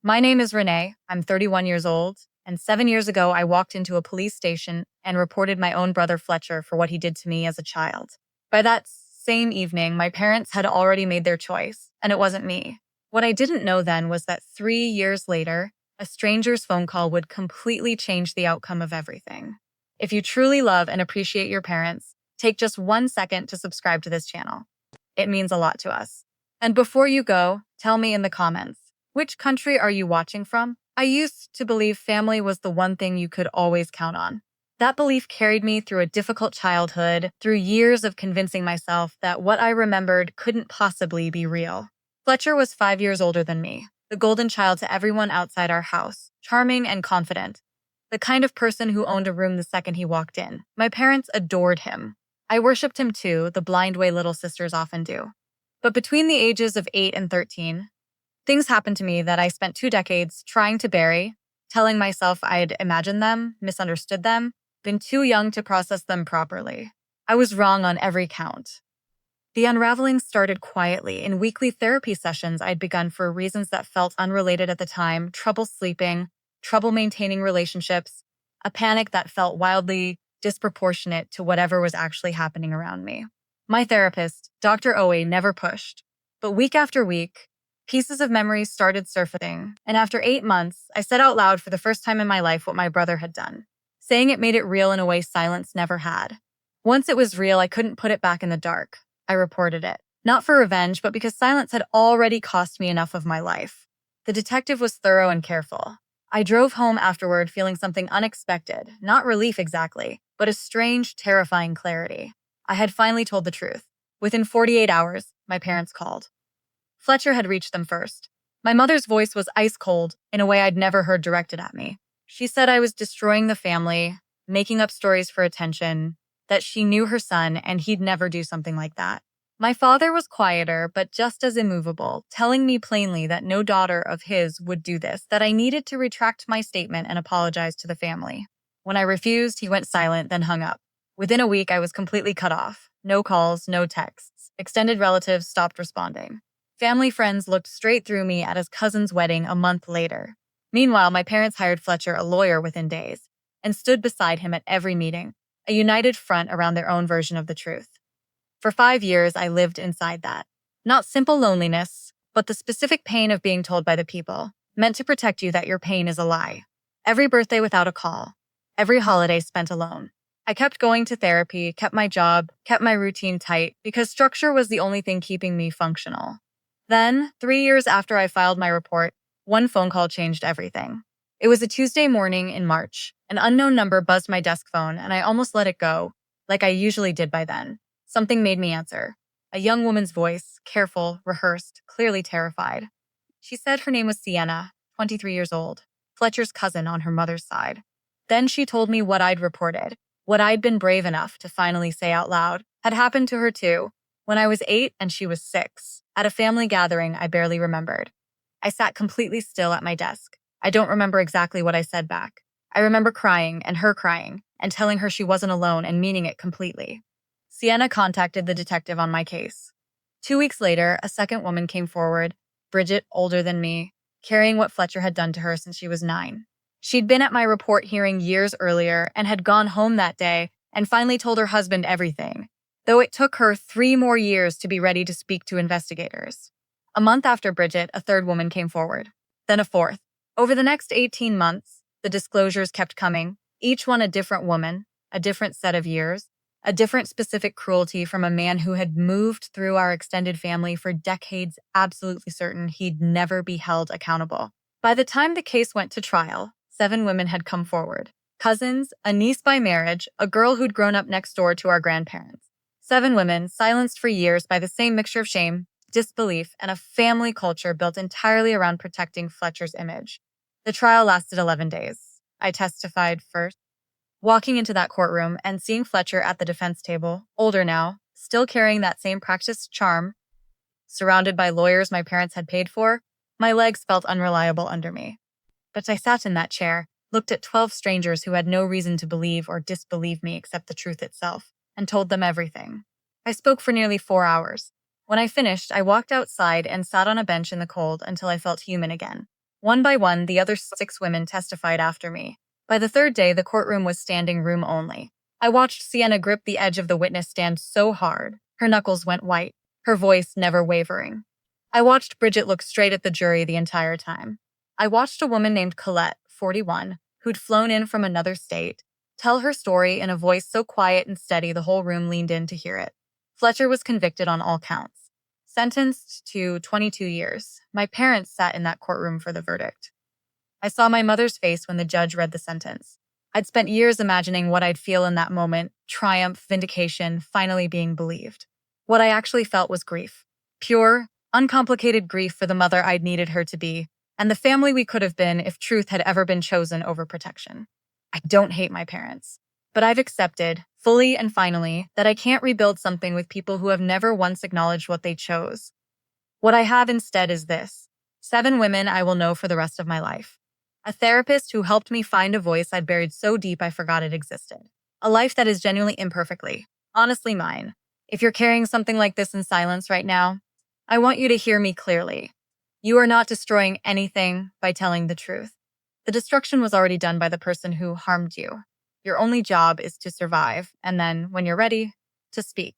My name is Renee. I'm 31 years old, and 7 years ago, I walked into a police station and reported my own brother Fletcher for what he did to me as a child. By that same evening, my parents had already made their choice, and it wasn't me. What I didn't know then was that 3 years later, a stranger's phone call would completely change the outcome of everything. If you truly love and appreciate your parents, take just 1 second to subscribe to this channel. It means a lot to us. And before you go, tell me in the comments, which country are you watching from? I used to believe family was the one thing you could always count on. That belief carried me through a difficult childhood, through years of convincing myself that what I remembered couldn't possibly be real. Fletcher was 5 years older than me, the golden child to everyone outside our house, charming and confident, the kind of person who owned a room the second he walked in. My parents adored him. I worshipped him too, the blind way little sisters often do. But between the ages of 8 and 13, things happened to me that I spent 2 decades trying to bury, telling myself I'd imagined them, misunderstood them, been too young to process them properly. I was wrong on every count. The unraveling started quietly in weekly therapy sessions I'd begun for reasons that felt unrelated at the time: trouble sleeping, trouble maintaining relationships, a panic that felt wildly disproportionate to whatever was actually happening around me. My therapist, Dr. Owe, never pushed, but week after week, pieces of memories started surfacing, and after 8 months, I said out loud for the first time in my life what my brother had done. Saying it made it real in a way silence never had. Once it was real, I couldn't put it back in the dark. I reported it. Not for revenge, but because silence had already cost me enough of my life. The detective was thorough and careful. I drove home afterward feeling something unexpected, not relief exactly, but a strange, terrifying clarity. I had finally told the truth. Within 48 hours, my parents called. Fletcher had reached them first. My mother's voice was ice cold in a way I'd never heard directed at me. She said I was destroying the family, making up stories for attention, that she knew her son and he'd never do something like that. My father was quieter, but just as immovable, telling me plainly that no daughter of his would do this, that I needed to retract my statement and apologize to the family. When I refused, he went silent, then hung up. Within a week, I was completely cut off. No calls, no texts. Extended relatives stopped responding. Family friends looked straight through me at his cousin's wedding a month later. Meanwhile, my parents hired Fletcher a lawyer within days and stood beside him at every meeting, a united front around their own version of the truth. For 5 years, I lived inside that. Not simple loneliness, but the specific pain of being told by the people, meant to protect you, that your pain is a lie. Every birthday without a call. Every holiday spent alone. I kept going to therapy, kept my job, kept my routine tight, because structure was the only thing keeping me functional. Then, 3 years after I filed my report, one phone call changed everything. It was a Tuesday morning in March. An unknown number buzzed my desk phone, and I almost let it go, like I usually did by then. Something made me answer. A young woman's voice, careful, rehearsed, clearly terrified. She said her name was Sienna, 23 years old, Fletcher's cousin on her mother's side. Then she told me what I'd reported, what I'd been brave enough to finally say out loud, had happened to her too, when I was 8 and she was 6, at a family gathering I barely remembered. I sat completely still at my desk. I don't remember exactly what I said back. I remember crying and her crying and telling her she wasn't alone and meaning it completely. Sienna contacted the detective on my case. 2 weeks later, a second woman came forward, Bridget, older than me, carrying what Fletcher had done to her since she was 9. She'd been at my report hearing years earlier and had gone home that day and finally told her husband everything, though it took her 3 more years to be ready to speak to investigators. A month after Bridget, a third woman came forward, then a fourth. Over the next 18 months, the disclosures kept coming, each one a different woman, a different set of years, a different specific cruelty from a man who had moved through our extended family for decades, absolutely certain he'd never be held accountable. By the time the case went to trial, 7 women had come forward. Cousins, a niece by marriage, a girl who'd grown up next door to our grandparents. 7 women, silenced for years by the same mixture of shame, disbelief, and a family culture built entirely around protecting Fletcher's image. The trial lasted 11 days. I testified first. Walking into that courtroom and seeing Fletcher at the defense table, older now, still carrying that same practiced charm, surrounded by lawyers my parents had paid for, my legs felt unreliable under me. But I sat in that chair, looked at 12 strangers who had no reason to believe or disbelieve me except the truth itself, and told them everything. I spoke for nearly 4 hours. When I finished, I walked outside and sat on a bench in the cold until I felt human again. One by one, the other 6 women testified after me. By the third day, the courtroom was standing room only. I watched Sienna grip the edge of the witness stand so hard, her knuckles went white, her voice never wavering. I watched Bridget look straight at the jury the entire time. I watched a woman named Colette, 41, who'd flown in from another state, tell her story in a voice so quiet and steady the whole room leaned in to hear it. Fletcher was convicted on all counts, sentenced to 22 years. My parents sat in that courtroom for the verdict. I saw my mother's face when the judge read the sentence. I'd spent years imagining what I'd feel in that moment: triumph, vindication, finally being believed. What I actually felt was grief. Pure, uncomplicated grief for the mother I'd needed her to be, and the family we could have been if truth had ever been chosen over protection. I don't hate my parents, but I've accepted, fully and finally, that I can't rebuild something with people who have never once acknowledged what they chose. What I have instead is this: 7 women I will know for the rest of my life. A therapist who helped me find a voice I'd buried so deep I forgot it existed. A life that is genuinely imperfectly, honestly mine. If you're carrying something like this in silence right now, I want you to hear me clearly. You are not destroying anything by telling the truth. The destruction was already done by the person who harmed you. Your only job is to survive, and then, when you're ready, to speak.